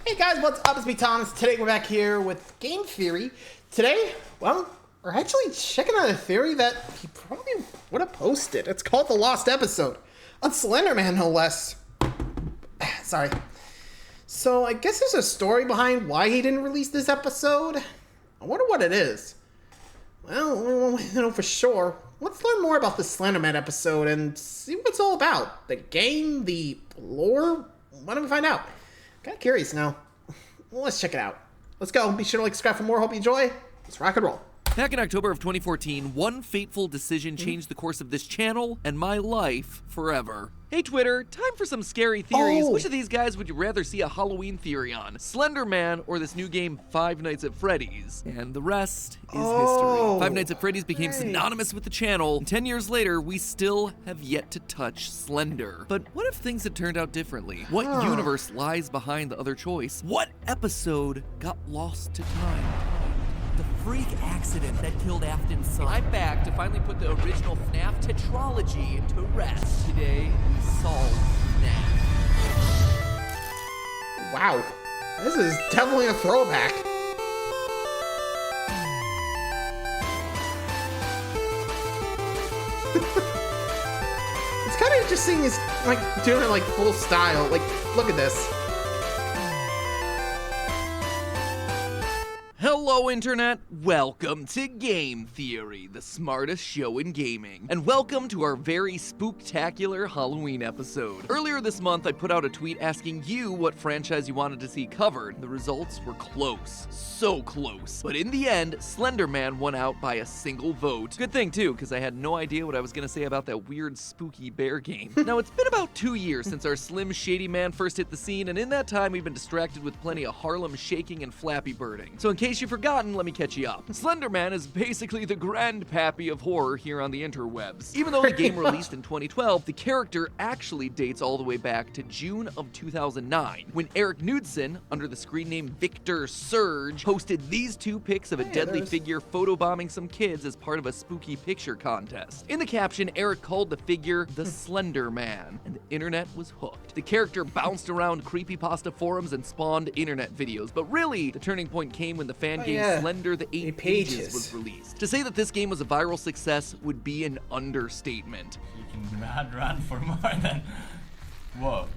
Hey guys, what's up? It's me, Thomas. Today we're back here with Game Theory. Today, well, we're actually checking out a theory that he probably would have posted. It's called The Lost Episode on Slenderman, no less. Sorry. So I guess there's a story behind why he didn't release this episode. I wonder what it is. Well, we won't know for sure. Let's learn more about the Slenderman episode and see what it's all about. The game, the lore. Why don't we find out? Kind of curious now. Well, let's check it out. Let's go. Be sure to like, subscribe for more. Hope you enjoy. Let's rock and roll. Back in October of 2014, one fateful decision changed the course of this channel and my life forever. Hey Twitter, time for some scary theories. Which of these guys would you rather see a Halloween theory on? Slenderman or this new game Five Nights at Freddy's? And the rest is history. Five Nights at Freddy's became synonymous with the channel, and 10 years later, we still have yet to touch Slender. But what if things had turned out differently? What universe lies behind the other choice? What episode got lost to time? The freak accident that killed Afton's son. I'm back to finally put the original FNAF tetralogy to rest. Today, we solve FNAF. Wow. This is definitely a throwback. It's kind of interesting, is like doing it like full style. Like, look at this. Hello Internet, welcome to Game Theory, the smartest show in gaming. And welcome to our very spooktacular Halloween episode. Earlier this month, I put out a tweet asking you what franchise you wanted to see covered. The results were close, so close. But in the end, Slenderman won out by a single vote. Good thing too, because I had no idea what I was gonna say about that weird spooky bear game. Now, it's been about 2 years since our Slim Shady Man first hit the scene, and in that time, we've been distracted with plenty of Harlem shaking and Flappy Birding. So in case you've forgotten, let me catch you up. Slenderman is basically the grandpappy of horror here on the interwebs. Even though the game released in 2012, the character actually dates all the way back to June of 2009, when Eric Knudsen, under the screen name Victor Surge, posted these two pics of a deadly figure photobombing some kids as part of a spooky picture contest. In the caption, Eric called the figure the Slender Man, and the internet was hooked. The character bounced around creepypasta forums and spawned internet videos, but really, the turning point came when the fan game Slender the 8 Pages was released. To say that this game was a viral success would be an understatement. You can run for more than... Whoa.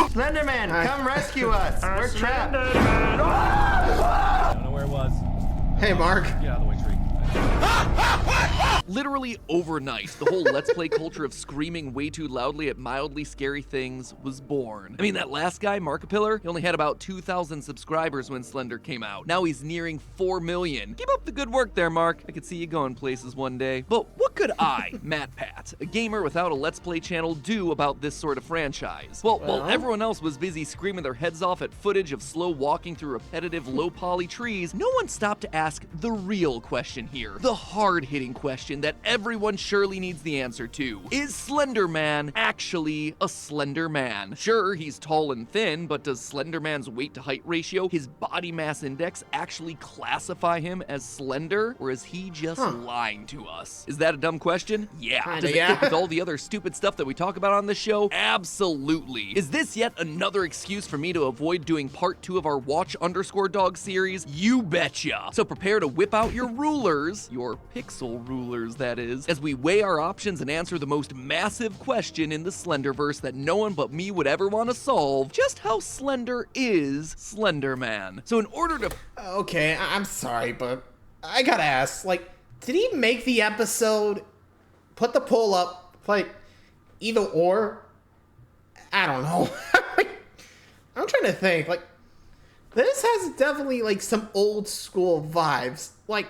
Slenderman, come rescue us. We're trapped. I don't know where it was. Hey, Mark. Get out of the way, tree. Literally overnight, the whole Let's Play culture of screaming way too loudly at mildly scary things was born. I mean, that last guy, Markapillar, he only had about 2,000 subscribers when Slender came out. Now he's nearing 4 million. Keep up the good work there, Mark. I could see you going places one day. But what could I, Matt Pat, a gamer without a Let's Play channel, do about this sort of franchise? Well, while everyone else was busy screaming their heads off at footage of slow walking through repetitive low-poly trees, no one stopped to ask the real question here. The hard-hitting question that everyone surely needs the answer to. Is Slenderman actually a slender man? Sure, he's tall and thin, but does Slenderman's weight-to-height ratio, his body mass index, actually classify him as slender? Or is he just lying to us? Is that a dumb question? Yeah. Does it fit with all the other stupid stuff that we talk about on this show? Absolutely. Is this yet another excuse for me to avoid doing part 2 of our Watch_Dog series? You betcha. So prepare to whip out your rulers, your pixel rulers, that is, as we weigh our options and answer the most massive question in the Slenderverse that no one but me would ever want to solve: just how slender is Slenderman? So in order to... Okay, I'm sorry, but I gotta ask, like, did he make the episode, put the poll up, like, either or? I don't know. I'm trying to think, like, this has definitely, like, some old school vibes. Like,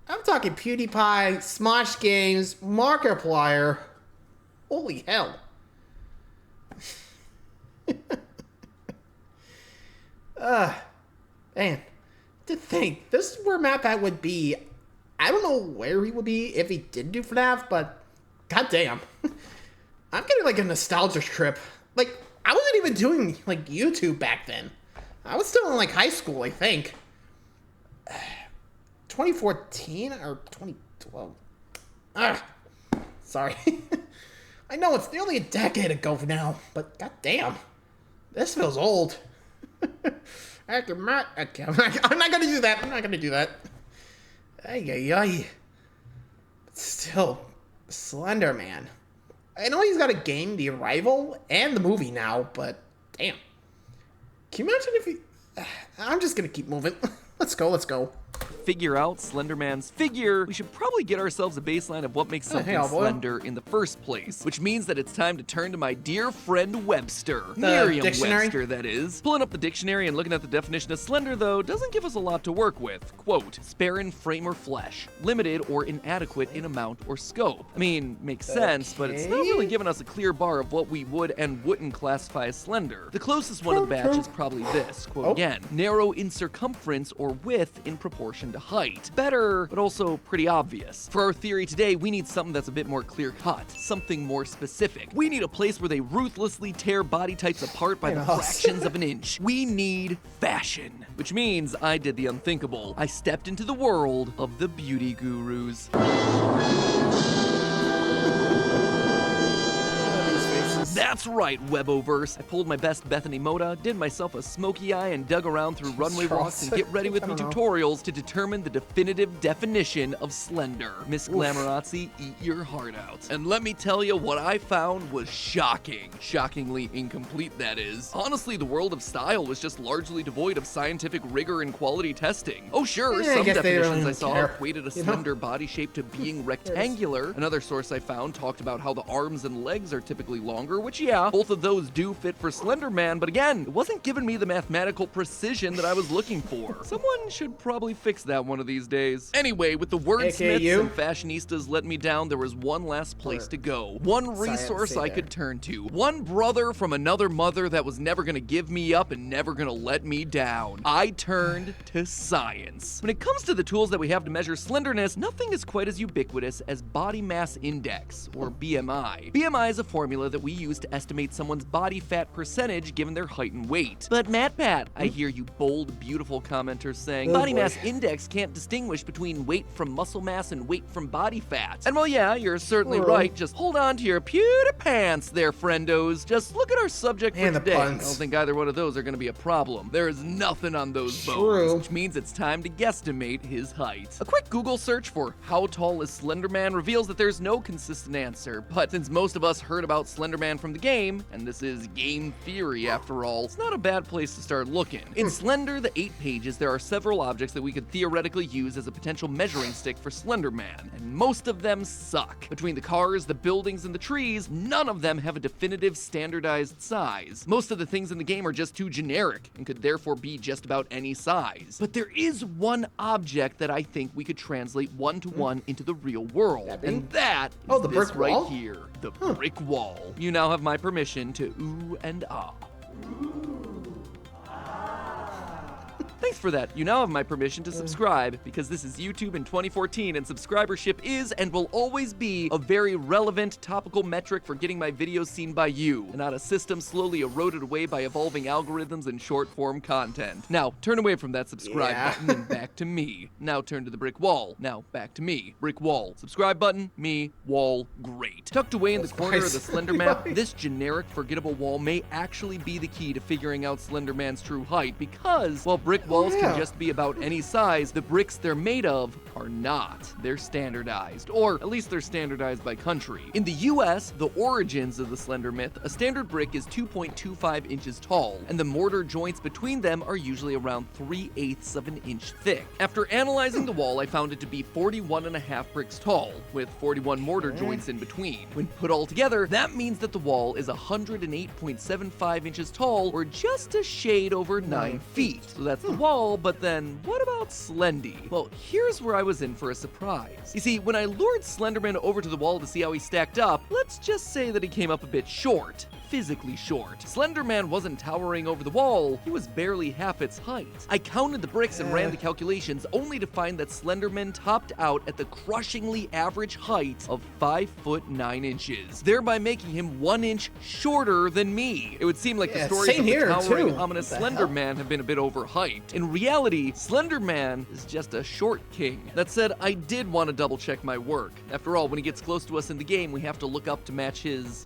I'm talking PewDiePie, Smosh Games, Markiplier. Holy hell. Man, to think, this is where MatPat would be. I don't know where he would be if he did do FNAF, but goddamn. I'm getting like a nostalgia trip. Like, I wasn't even doing like YouTube back then. I was still in like high school, I think. 2014 or 2012. Sorry. I know it's nearly a decade ago now, but goddamn, this feels old. I'm not gonna do that. I'm not gonna do that. Ay, ay, ay. But still, Slenderman. I know he's got a game, The Arrival, and the movie now, but damn. Can you imagine if he... I'm just gonna keep moving. Let's go, let's go. Figure out Slenderman's figure, we should probably get ourselves a baseline of what makes something slender in the first place, which means that it's time to turn to my dear friend Webster. Merriam-Webster, that is. Pulling up the dictionary and looking at the definition of slender, though, doesn't give us a lot to work with. Quote, spare in frame or flesh, limited or inadequate in amount or scope. I mean, makes sense, but it's not really giving us a clear bar of what we would and wouldn't classify as slender. The closest one of the batch is probably this, quote again, narrow in circumference or width in proportion to height. Better, but also pretty obvious. For our theory today, we need something that's a bit more clear-cut, something more specific. We need a place where they ruthlessly tear body types apart by the fractions of an inch. We need fashion, which means I did the unthinkable. I stepped into the world of the beauty gurus. That's right, Weboverse. I pulled my best Bethany Moda, did myself a smoky eye, and dug around through runway walks and get ready with me tutorials to determine the definitive definition of slender. Miss Glamorazzi, eat your heart out. And let me tell you, what I found was shocking. Shockingly incomplete, that is. Honestly, the world of style was just largely devoid of scientific rigor and quality testing. Oh sure, some definitions I saw equated a slender body shape to being rectangular. Another source I found talked about how the arms and legs are typically longer, which yeah, both of those do fit for Slenderman, but again, it wasn't giving me the mathematical precision that I was looking for. Someone should probably fix that one of these days. Anyway, with the wordsmiths and fashionistas letting me down, there was one last place to go. One resource I could turn to. One brother from another mother that was never gonna give me up and never gonna let me down. I turned to science. When it comes to the tools that we have to measure slenderness, nothing is quite as ubiquitous as body mass index, or BMI. BMI is a formula that we use to estimate someone's body fat percentage given their height and weight. But MatPat, I hear you bold, beautiful commenters saying, body mass index can't distinguish between weight from muscle mass and weight from body fat. And well, yeah, you're certainly right. Just hold on to your pewter pants there, friendos. Just look at our subject for today. I don't think either one of those are going to be a problem. There is nothing on those bones, which means it's time to guesstimate his height. A quick Google search for how tall is Slenderman reveals that there's no consistent answer, but since most of us heard about Slenderman from the game, and this is game theory after all, it's not a bad place to start looking. In Slender, the 8 pages, there are several objects that we could theoretically use as a potential measuring stick for Slenderman, and most of them suck. Between the cars, the buildings, and the trees, none of them have a definitive standardized size. Most of the things in the game are just too generic, and could therefore be just about any size. But there is one object that I think we could translate one-to-one into the real world, and that is the this brick right wall? here, the brick wall. You now have my permission to ooh and ah. Thanks for that. You now have my permission to subscribe, because this is YouTube in 2014 and subscribership is and will always be a very relevant topical metric for getting my videos seen by you, and not a system slowly eroded away by evolving algorithms and short-form content. Now, turn away from that subscribe button and back to me. Now turn to the brick wall. Now back to me. Brick wall. Subscribe button, me, wall, great. Tucked away in the corner of the Slender map, this generic, forgettable wall may actually be the key to figuring out Slenderman's true height, because while brick walls can just be about any size, the bricks they're made of are not. They're standardized, or at least they're standardized by country. In the US, the origins of the Slender myth, a standard brick is 2.25 inches tall, and the mortar joints between them are usually around 3/8 of an inch thick. After analyzing the wall, I found it to be 41.5 bricks tall, with 41 mortar joints in between. When put all together, that means that the wall is 108.75 inches tall, or just a shade over 9 feet. So that's the wall, but then what about Slendy? Well, here's where I was in for a surprise. You see, when I lured Slenderman over to the wall to see how he stacked up, let's just say that he came up a bit short. Physically short. Slenderman wasn't towering over the wall, he was barely half its height. I counted the bricks and ran the calculations, only to find that Slenderman topped out at the crushingly average height of 5 foot 9 inches, thereby making him 1 inch shorter than me. It would seem like the stories of the towering, ominous Slenderman have been a bit overhyped. In reality, Slenderman is just a short king. That said, I did want to double check my work. After all, when he gets close to us in the game, we have to look up to match his,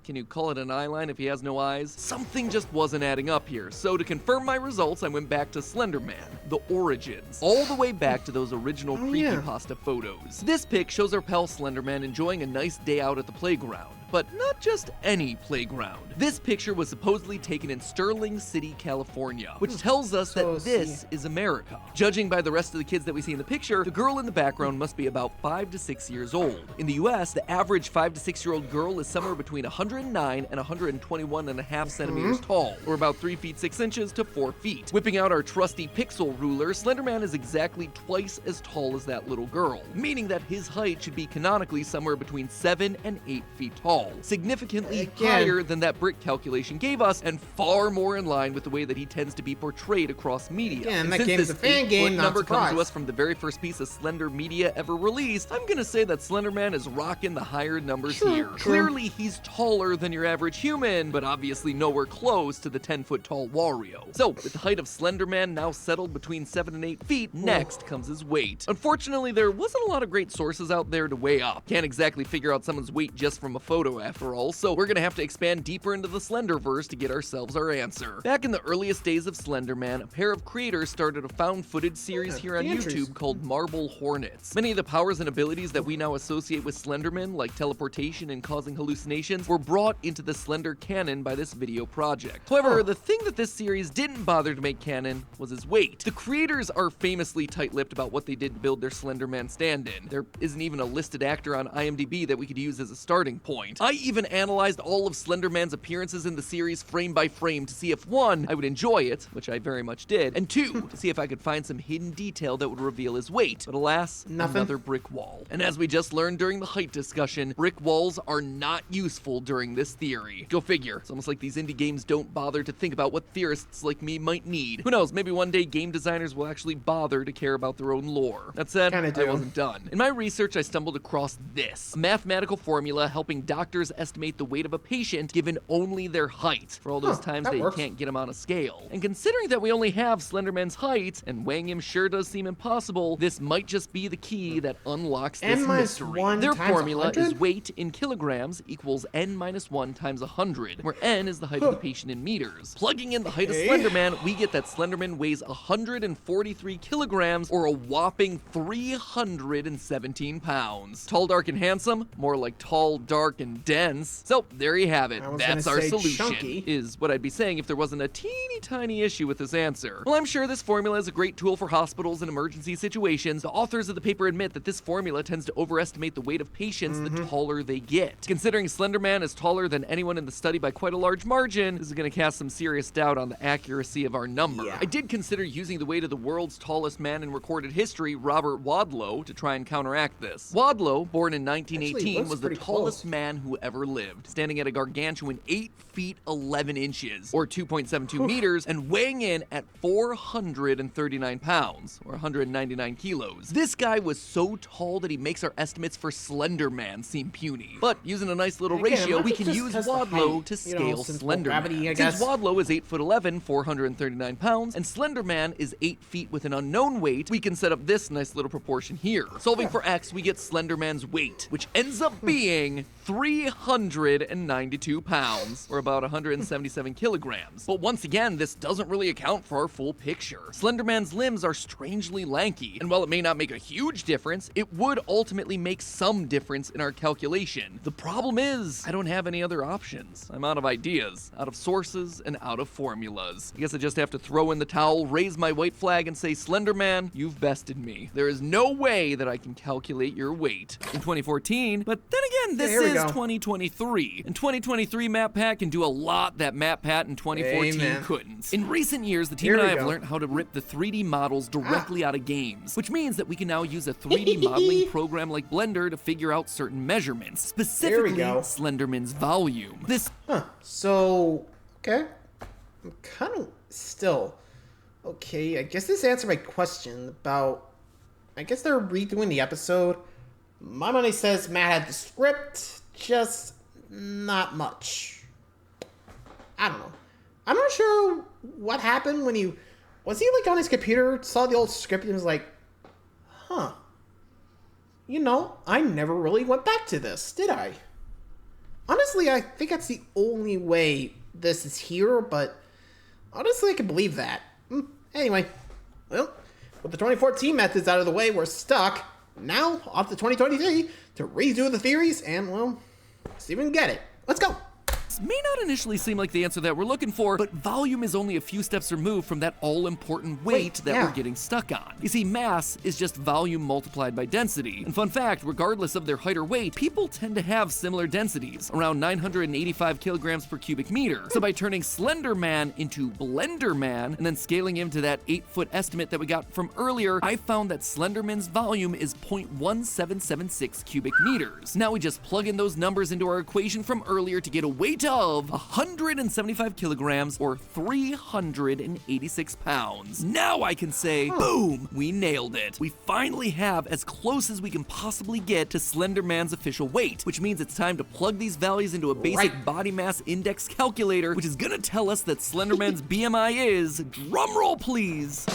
Can you call it an eyeline if he has no eyes? Something just wasn't adding up here, so to confirm my results, I went back to Slenderman, the origins, all the way back to those original creepypasta photos. This pic shows our pal Slenderman enjoying a nice day out at the playground. But not just any playground. This picture was supposedly taken in Sterling City, California, which tells us that this is America. Judging by the rest of the kids that we see in the picture, the girl in the background must be about 5 to 6 years old. In the US, the average 5 to 6 year old girl is somewhere between 109 and 121.5 centimeters tall, or about 3 feet 6 inches to 4 feet. Whipping out our trusty pixel ruler, Slenderman is exactly twice as tall as that little girl, meaning that his height should be canonically somewhere between 7 and 8 feet tall. Significantly higher than that brick calculation gave us, and far more in line with the way that he tends to be portrayed across media. And since that game's this a fan game, not number comes surprised. to us from the very first piece of Slender media ever released, I'm gonna say that Slenderman is rocking the higher numbers here. Clearly, he's taller than your average human, but obviously nowhere close to the 10-foot tall Wario. So, with the height of Slenderman now settled between 7 and 8 feet, next comes his weight. Unfortunately, there wasn't a lot of great sources out there to weigh up. Can't exactly figure out someone's weight just from a photo after all, so we're gonna have to expand deeper into the Slenderverse to get ourselves our answer. Back in the earliest days of Slenderman, a pair of creators started a found footage series here on YouTube called Marble Hornets. Many of the powers and abilities that we now associate with Slenderman, like teleportation and causing hallucinations, were brought into the Slender canon by this video project. However, the thing that this series didn't bother to make canon was his weight. The creators are famously tight-lipped about what they did to build their Slenderman stand-in. There isn't even a listed actor on IMDb that we could use as a starting point. I even analyzed all of Slenderman's appearances in the series frame by frame to see if 1, I would enjoy it, which I very much did, and 2, to see if I could find some hidden detail that would reveal his weight. But alas, another brick wall. And as we just learned during the height discussion, brick walls are not useful during this theory. Go figure. It's almost like these indie games don't bother to think about what theorists like me might need. Who knows, maybe one day game designers will actually bother to care about their own lore. That said, I wasn't done. In my research, I stumbled across this: a mathematical formula helping doctors estimate the weight of a patient given only their height, for all those times they can't get him on a scale. And considering that we only have Slenderman's height, and weighing him sure does seem impossible, this might just be the key that unlocks this mystery. Their formula is weight in kilograms equals n-1 times 100, where n is the height of the patient in meters. Plugging in the height of Slenderman, we get that Slenderman weighs 143 kilograms, or a whopping 317 pounds. Tall, dark, and handsome? More like tall, dark, and dense. So, there you have it. That's our solution, is what I'd be saying if there wasn't a teeny tiny issue with this answer. Well, I'm sure this formula is a great tool for hospitals and emergency situations. The authors of the paper admit that this formula tends to overestimate the weight of patients the taller they get. Considering Slenderman is taller than anyone in the study by quite a large margin, this is going to cast some serious doubt on the accuracy of our number. I did consider using the weight of the world's tallest man in recorded history, Robert Wadlow, to try and counteract this. Wadlow, born in 1918, was the tallest man who ever lived, standing at a gargantuan 8 feet 11 inches, or 2.72 meters, and weighing in at 439 pounds, or 199 kilos. This guy was so tall that he makes our estimates for Slenderman seem puny. But using a nice little ratio, we can use Wadlow to scale Slenderman. Since Wadlow is 8'11", 439 pounds, and Slenderman is 8 feet with an unknown weight, we can set up this nice little proportion here. Solving for x, we get Slenderman's weight, which ends up being 392 pounds, or about 177 kilograms. But once again, this doesn't really account for our full picture. Slenderman's limbs are strangely lanky, and while it may not make a huge difference, it would ultimately make some difference in our calculation. The problem is, I don't have any other options. I'm out of ideas, out of sources, and out of formulas. I guess I just have to throw in the towel, raise my white flag, and say, Slenderman, you've bested me. There is no way that I can calculate your weight. In 2014, but then again, this is 2023. In 2023, MatPat can do a lot that MatPat in 2014 couldn't. In recent years, the team and I have learned how to rip the 3D models directly out of games, which means that we can now use a 3D modeling program like Blender to figure out certain measurements, specifically Slenderman's volume. So, okay. I'm kind of still... Okay, I guess this answered my question about... I guess they're redoing the episode. My money says Matt had the script, just not much. I don't know. I'm not sure what happened when he... Was he like on his computer, saw the old script and was like, huh. You know, I never really went back to this, did I? Honestly, I think that's the only way this is here, but honestly, I can believe that. Anyway, well, with the 2014 methods out of the way, we're stuck. Now, off to 2023 to redo the theories and, well, see if we can get it. Let's go. May not initially seem like the answer that we're looking for, but volume is only a few steps removed from that all-important weight that we're getting stuck on. You see, mass is just volume multiplied by density. And fun fact, regardless of their height or weight, people tend to have similar densities, around 985 kilograms per cubic meter. So by turning Slenderman into Blenderman, and then scaling him to that 8-foot estimate that we got from earlier, I found that Slenderman's volume is 0.1776 cubic meters. Now we just plug in those numbers into our equation from earlier to get a weight of 175 kilograms or 386 pounds. Now I can say, boom, we nailed it. We finally have as close as we can possibly get to Slenderman's official weight, which means it's time to plug these values into a basic body mass index calculator, which is gonna tell us that Slenderman's BMI is, drumroll please,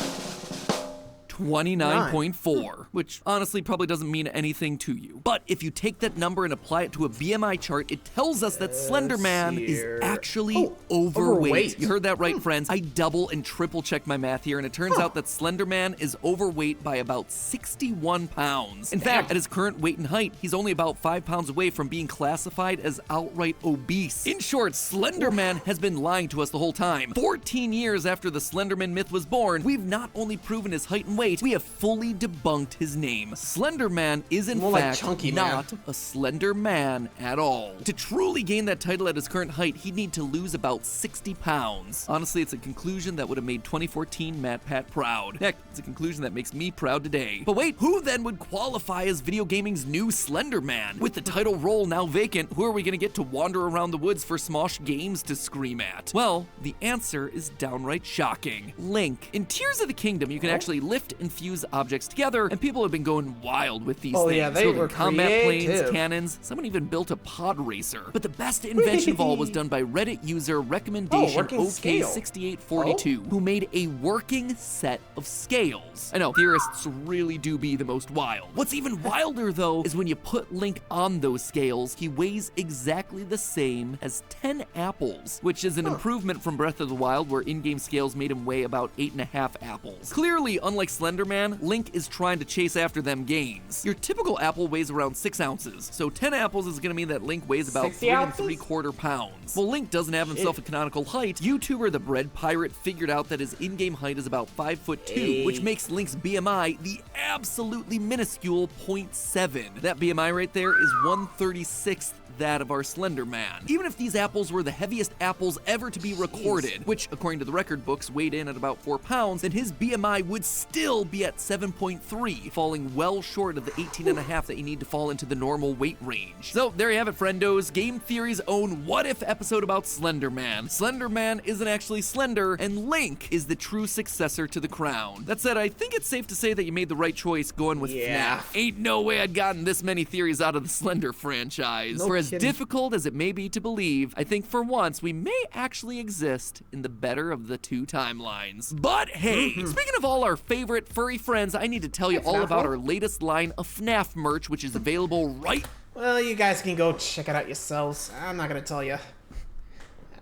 29.4, which honestly probably doesn't mean anything to you. But if you take that number and apply it to a BMI chart, it tells us that Slenderman is actually overweight. You heard that right, friends. I double and triple checked my math here, and it turns out that Slenderman is overweight by about 61 pounds. In fact, at his current weight and height, he's only about 5 pounds away from being classified as outright obese. In short, Slenderman has been lying to us the whole time. 14 years after the Slenderman myth was born, we've not only proven his height and weight, we have fully debunked his name. Slenderman is in fact not a slender man at all. To truly gain that title at his current height, he'd need to lose about 60 pounds. Honestly, it's a conclusion that would have made 2014 Matt Pat proud. Heck, it's a conclusion that makes me proud today. But wait, who then would qualify as video gaming's new Slenderman? With the title role now vacant, who are we gonna get to wander around the woods for Smosh games to scream at? Well, the answer is downright shocking. Link. In Tears of the Kingdom, you can actually lift and fuse objects together, and people have been going wild with these things. Yeah, they were combat creative. planes, cannons, someone even built a pod racer. But the best invention of all was done by Reddit user recommendation OK6842, who made a working set of scales. I know, theorists really do be the most wild. What's even wilder though is when you put Link on those scales, he weighs exactly the same as 10 apples, which is an improvement from Breath of the Wild, where in-game scales made him weigh about 8.5 apples. Clearly, unlike Slenderman, Link is trying to chase after them gains. Your typical apple weighs around 6 ounces, so 10 apples is gonna mean that Link weighs about 3 3/4 pounds. Well, Link doesn't have himself a canonical height. YouTuber The Bread Pirate figured out that his in-game height is about 5'2", which makes Link's BMI the absolutely minuscule 0.7. That BMI right there is 1/36th that of our Slenderman. Even if these apples were the heaviest apples ever to be recorded, which according to the record books weighed in at about 4 pounds, then his BMI would still be at 7.3, falling well short of the 18.5 that you need to fall into the normal weight range. So there you have it, friendos. Game Theory's own What If episode about Slenderman. Slenderman isn't actually slender, and Link is the true successor to the crown. That said, I think it's safe to say that you made the right choice going with FNAF. Ain't no way I'd gotten this many theories out of the Slender franchise. For as difficult as it may be to believe, I think for once we may actually exist in the better of the two timelines. But hey, speaking of all our favorite furry friends, I need to tell you all about our latest line of FNAF merch, which is available right... Well, you guys can go check it out yourselves. I'm not gonna tell you.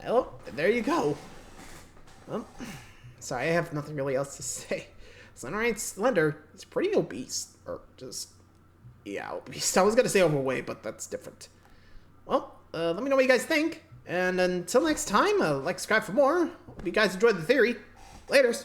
Oh, there you go. Well, sorry, I have nothing really else to say. Slender is pretty obese. Or just... yeah, obese. I was gonna say overweight, but that's different. Well, let me know what you guys think. And until next time, like, subscribe for more. Hope you guys enjoyed the theory. Laters.